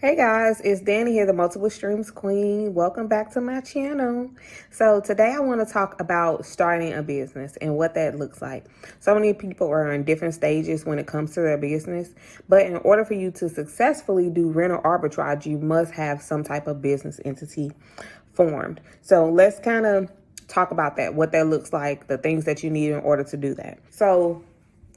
Hey guys, it's Danny here, the Multiple Streams Queen. Welcome back to my channel. So today I want to talk about starting a business and what that looks like. So many people are in different stages when it comes to their business, but in order for you to successfully do rental arbitrage, you must have some type of business entity formed. So let's kind of talk about that, what that looks like, the things that you need in order to do that. So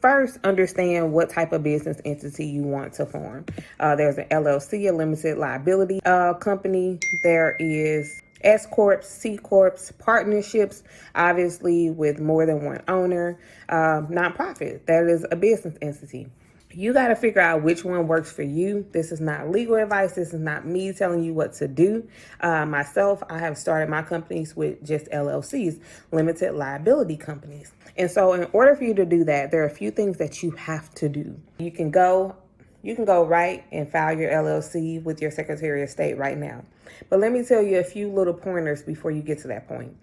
first, understand what type of business entity you want to form. There's an LLC, a limited liability company. There is S corps, C corps, partnerships, obviously with more than one owner, nonprofit. That is a business entity. You got to figure out which one works for you. This is not legal advice. This is not me telling you what to do. Myself, I have started my companies with just LLCs, limited liability companies. And so in order for you to do that, there are a few things that you have to do. You can go right and file your LLC with your Secretary of State right now. But let me tell you a few little pointers before you get to that point.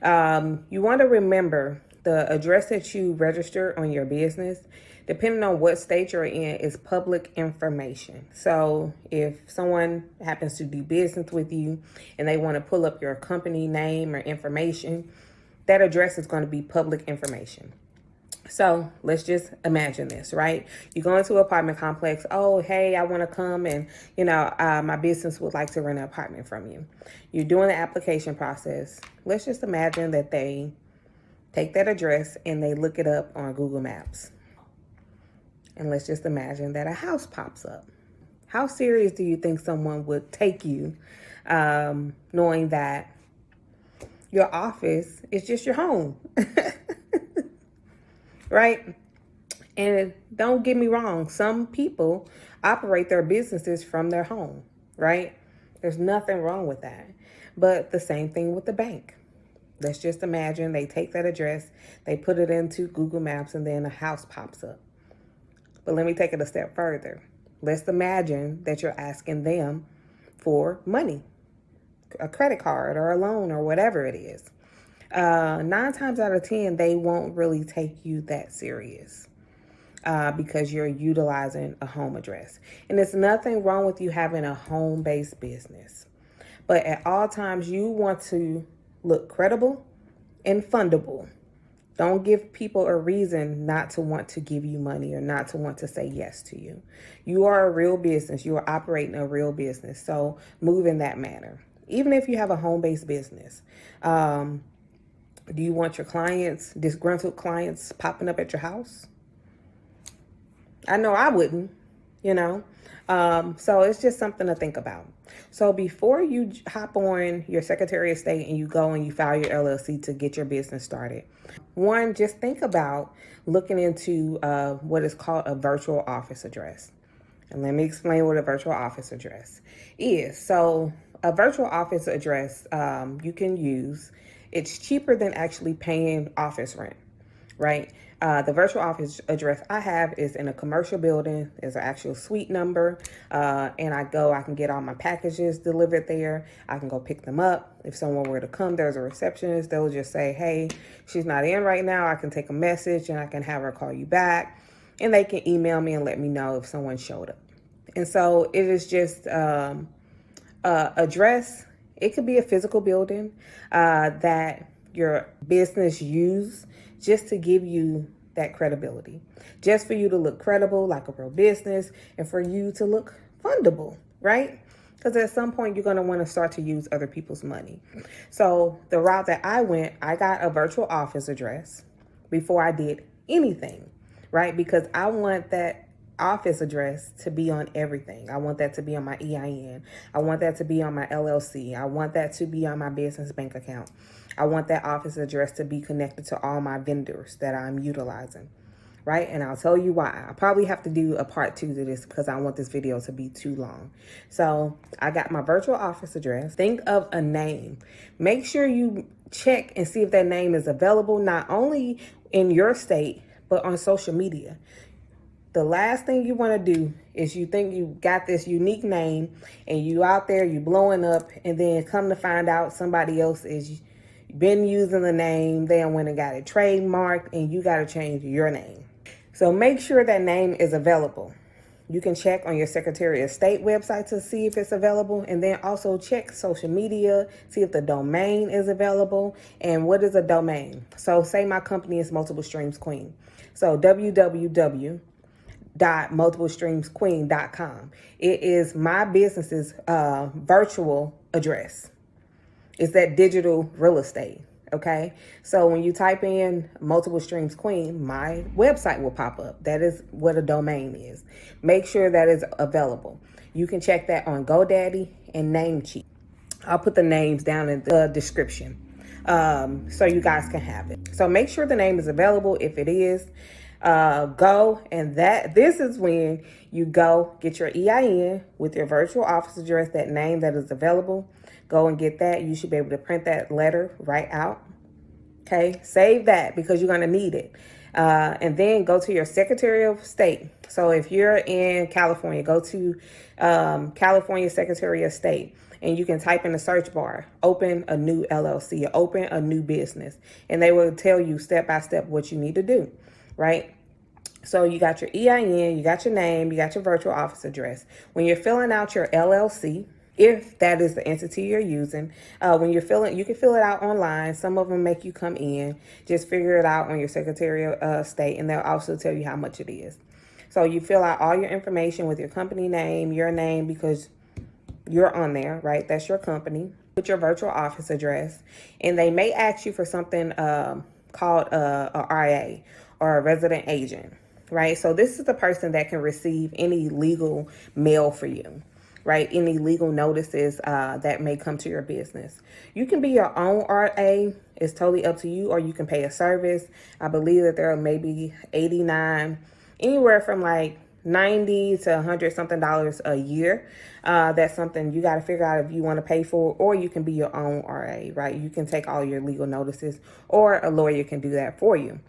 You want to remember the address that you register on your business, depending on what state you're in, is public information. So if someone happens to do business with you and they want to pull up your company name or information, that address is going to be public information. So let's just imagine this, right? You go into an apartment complex. Oh, hey, I want to come and, my business would like to rent an apartment from you. You're doing the application process. Let's just imagine that they take that address and they look it up on Google Maps. And let's just imagine that a house pops up. How serious do you think someone would take you knowing that your office is just your home? Right? And don't get me wrong, some people operate their businesses from their home, right? There's nothing wrong with that. But the same thing with the bank. Let's just imagine they take that address, they put it into Google Maps, and then a house pops up. But let me take it a step further. Let's imagine that you're asking them for money, a credit card or a loan or whatever it is. 9 times out of 10, they won't really take you that serious because you're utilizing a home address. And there's nothing wrong with you having a home-based business. But at all times, you want to look credible and fundable. Don't give people a reason not to want to give you money or not to want to say yes to you. You are a real business. You are operating a real business. So move in that manner. Even if you have a home-based business, do you want your clients, disgruntled clients, popping up at your house? I know I wouldn't, So it's just something to think about. So before you hop on your Secretary of State and you go and you file your LLC to get your business started, one, just think about looking into what is called a virtual office address. And let me explain what a virtual office address is. So a virtual office address you can use. It's cheaper than actually paying office rent, right? The virtual office address I have is in a commercial building. There's an actual suite number, and I can get all my packages delivered there. I can go pick them up. If someone were to come, there's a receptionist. They'll just say, hey, she's not in right now. I can take a message and I can have her call you back. And they can email me and let me know if someone showed up. And so it is just address. It could be a physical building that your business use just to give you that credibility, just for you to look credible like a real business and for you to look fundable, right? Because at some point you're going to want to start to use other people's money. So the route that I went, I got a virtual office address before I did anything, right? Because I want that office address to be on everything. I want that to be on my EIN. I want that to be on my LLC. I want that to be on my business bank account. I want that office address to be connected to all my vendors that I'm utilizing, right? And I'll tell you why. I probably have to do a part 2 to this because I want this video to be too long. So I got my virtual office address. Think of a name. Make sure you check and see if that name is available, not only in your state, but on social media. The last thing you want to do is you think you got this unique name and you out there, you blowing up, and then come to find out somebody else is been using the name, they went and got it trademarked, and you got to change your name. So make sure that name is available. You can check on your Secretary of State website to see if it's available, and then also check social media, see if the domain is available. And what is a domain? So say my company is Multiple Streams Queen. So www.multiplestreamsqueen.com. It is my business's virtual address. It's that digital real estate. Okay, so when you type in Multiple Streams Queen, my website will pop up. That is what a domain is. Make sure that is available. You can check that on GoDaddy and Namecheap. I'll put the names down in the description so you guys can have it. So make sure the name is available. If it is, go, and this is when you go get your EIN with your virtual office address, that name that is available. Go and get that. You should be able to print that letter right out. Okay, save that because you're going to need it. And then go to your Secretary of State. So if you're in California, go to California Secretary of State, and you can type in the search bar, open a new LLC, open a new business, and they will tell you step by step what you need to do, right? So you got your EIN, you got your name, you got your virtual office address. When you're filling out your LLC, if that is the entity you're using, when you're filling, you can fill it out online. Some of them make you come in. Just figure it out on your Secretary of State, and they'll also tell you how much it is. So you fill out all your information with your company name, your name, because you're on there, right? That's your company. Put your virtual office address, and they may ask you for something called a RA, or a resident agent, right? So this is the person that can receive any legal mail for you, right? Any legal notices that may come to your business. You can be your own RA. It's totally up to you, or you can pay a service. I believe that there are maybe 89, anywhere from like 90 to 100 something dollars a year. That's something you got to figure out if you want to pay for, or you can be your own RA, right? You can take all your legal notices, or a lawyer can do that for you.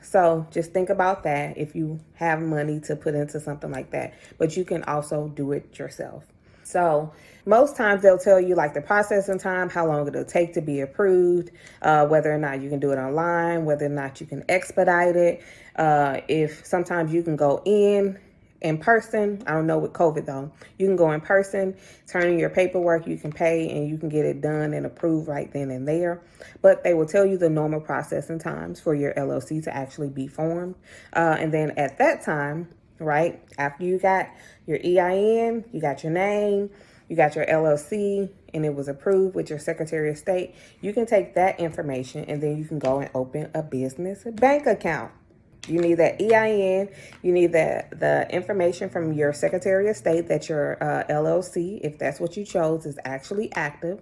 So just think about that if you have money to put into something like that, but you can also do it yourself. So most times they'll tell you like the processing time, how long it'll take to be approved, whether or not you can do it online, whether or not you can expedite it. If sometimes you can go in person. I don't know with COVID though. You can go in person, turn in your paperwork, you can pay, and you can get it done and approved right then and there. But they will tell you the normal processing times for your LLC to actually be formed. And then at that time, right, after you got your EIN, you got your name, you got your LLC, and it was approved with your Secretary of State, you can take that information and then you can go and open a business bank account. You need that EIN, you need the information from your Secretary of State that your LLC, if that's what you chose, is actually active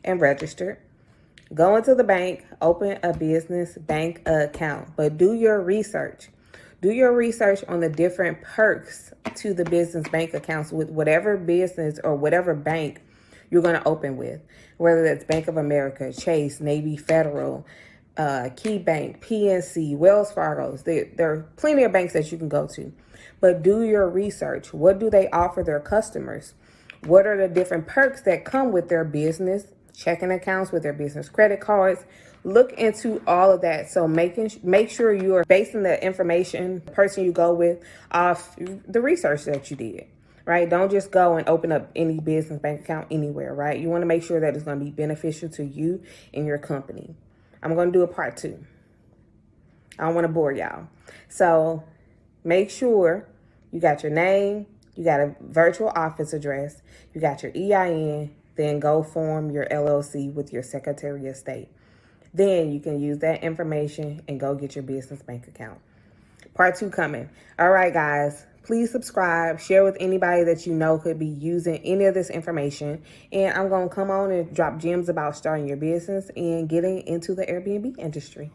and registered. Go into the bank, open a business bank account, but do your research. Do your research on the different perks to the business bank accounts with whatever business or whatever bank you're going to open with, whether that's Bank of America, Chase, Navy Federal, Key Bank, PNC, Wells Fargo. There are plenty of banks that you can go to, but do your research. What do they offer their customers? What are the different perks that come with their business checking accounts, with their business credit cards? Look into all of that. So make sure you are basing the information, the person you go with, off the research that you did, right? Don't just go and open up any business bank account anywhere, right? You want to make sure that it's going to be beneficial to you and your company. I'm going to do a part 2. I don't want to bore y'all. So make sure you got your name, you got a virtual office address, you got your EIN, then go form your LLC with your Secretary of State. Then you can use that information and go get your business bank account. Part 2 coming. All right, guys. Please subscribe, share with anybody that you know could be using any of this information. And I'm going to come on and drop gems about starting your business and getting into the Airbnb industry.